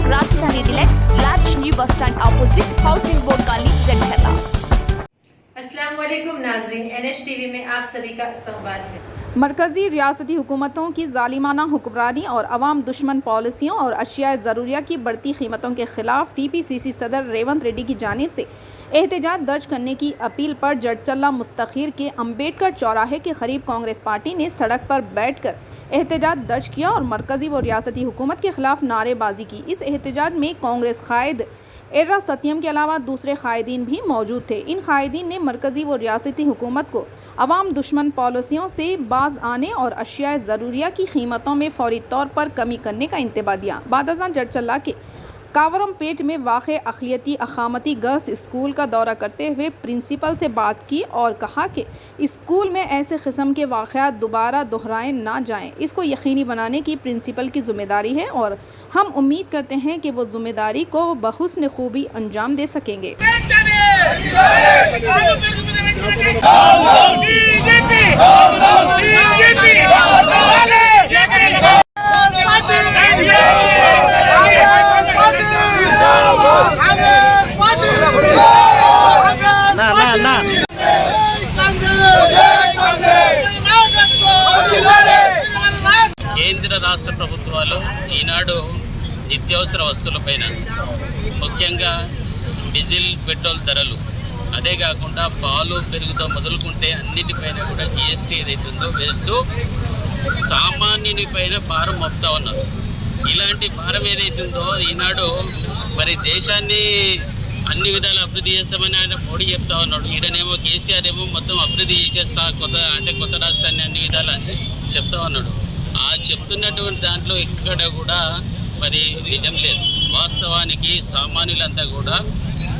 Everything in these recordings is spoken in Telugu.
राजधानी deluxe large new bus stand opposite housing board colony Jandla. अस्सलाम वालेकुम नाज़रीन, NH-TV में आप सभी का इस्तकबाल है। मरकज़ी रियासती हुकूमतों की जालिमाना हुक्मरानी और अवाम दुश्मन पॉलिसियों और अशिया ज़रूरिया की बढ़ती कीमतों के खिलाफ TPCC सदर रेवंत रेड्डी की जानिब से एहतजाज दर्ज करने की अपील पर जड़चल्ला मुस्तखीर के अम्बेडकर चौराहे के करीब कांग्रेस पार्टी ने सड़क पर बैठकर एहतजाज दर्ज किया और मरकज़ी व रियासती हुकूमत के खिलाफ नारेबाजी की। इस एहतजाज में कांग्रेस कायद एर्रा सत्यम के अलावा दूसरे कायदीन भी मौजूद थे। इन कायदीन ने मरकज़ी व रियासती हुकूमत को अवाम दुश्मन पॉलिसियों से बाज आने और अशिया ज़रूरिया की कीमतों में फौरी तौर पर कमी करने का इंतबा दिया। बादशाह जड़चल्ला के कावरमपेट में वाक़े अक़लियती अक़ामती गर्ल्स स्कूल का दौरा करते हुए प्रिंसिपल से बात की और कहा कि स्कूल में ऐसे किस्म के वाक़यात दोबारा दोहराए ना जाएं। इसको यकीनी बनाने की प्रिंसिपल की ज़िम्मेदारी है और हम उम्मीद करते हैं कि वो ज़िम्मेदारी को बहुस्न खूबी अंजाम दे सकेंगे। కేంద్ర రాష్ట్ర ప్రభుత్వాలు ఈనాడు నిత్యావసర వస్తువులపైన ముఖ్యంగా డీజిల్ పెట్రోల్ ధరలు, అదే కాకుండా పాలు పెరుగుతో మొదలుకుంటే అన్నిటిపైన కూడా GST ఏదైతుందో వేస్తూ సామాన్యుని పైన భారం మోపుతా ఉన్నారు. ఇలాంటి భారం ఏదైతుందో ఈనాడు మరి దేశాన్ని అన్ని విధాలు అభివృద్ధి చేస్తామని ఆయన మోడీ చెప్తా ఉన్నాడు. ఈడనేమో కేసీఆర్ ఏమో మొత్తం అభివృద్ధి చేసేస్తా కొత్త రాష్ట్రాన్ని అన్ని విధాలు అని చెప్తా ఉన్నాడు. ఆ చెప్తున్నటువంటి దాంట్లో ఇక్కడ కూడా మరి నిజం లేదు. వాస్తవానికి సామాన్యులంతా కూడా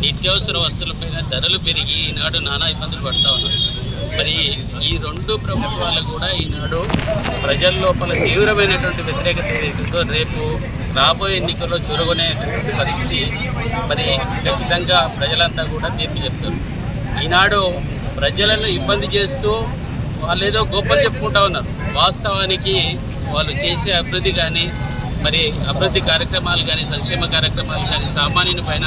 నిత్యావసర వస్తువులపైన ధరలు పెరిగి ఈనాడు నానా ఇబ్బందులు పడుతూ ఉన్నారు. మరి ఈ రెండు ప్రభుత్వాలు కూడా ఈనాడు ప్రజల లోపల తీవ్రమైనటువంటి వ్యతిరేకత ఏదైతుందో రేపు రాబోయే ఎన్నికల్లో చొరగొనేటువంటి పరిస్థితి మరి ఖచ్చితంగా ప్రజలంతా కూడా తీర్పు చెప్తారు. ఈనాడు ప్రజలను ఇబ్బంది చేస్తూ వాళ్ళు ఏదో గొప్పలు చెప్పుకుంటా ఉన్నారు. వాస్తవానికి వాళ్ళు చేసే అభివృద్ధి కానీ మరి అభివృద్ధి కార్యక్రమాలు కానీ సంక్షేమ కార్యక్రమాలు కానీ సామాన్యుని పైన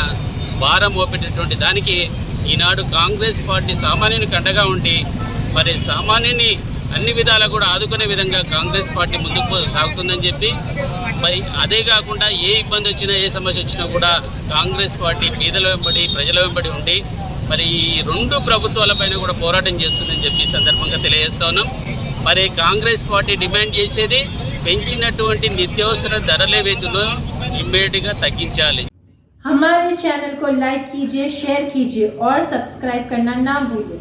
భారం మోపేటటువంటి దానికి ఈనాడు కాంగ్రెస్ పార్టీ సామాన్యునికి అండగా ఉండి మరి సామాన్యుని అన్ని విధాలా కూడా ఆదుకునే విధంగా కాంగ్రెస్ పార్టీ ముందుకు సాగుతుందని చెప్పి మరి అదే కాకుండా ఏ ఇబ్బంది వచ్చినా ఏ సమస్య వచ్చినా కూడా కాంగ్రెస్ పార్టీ పేదల వెంబడి ప్రజల వెంబడి ఉండి మరి ఈ రెండు ప్రభుత్వాలపైన కూడా పోరాటం చేస్తుందని చెప్పి సందర్భంగా తెలియజేస్తా ఉన్నాం. మరి కాంగ్రెస్ పార్టీ డిమాండ్ చేసేది పెంచినటువంటి నిత్యావసర ధరలు ఏవైతున్నాయో ఇమ్మీడియట్గా తగ్గించాలి. हमारे चैनल को लाइक कीजिए, शेयर कीजिए और सब्सक्राइब करना ना भूलें।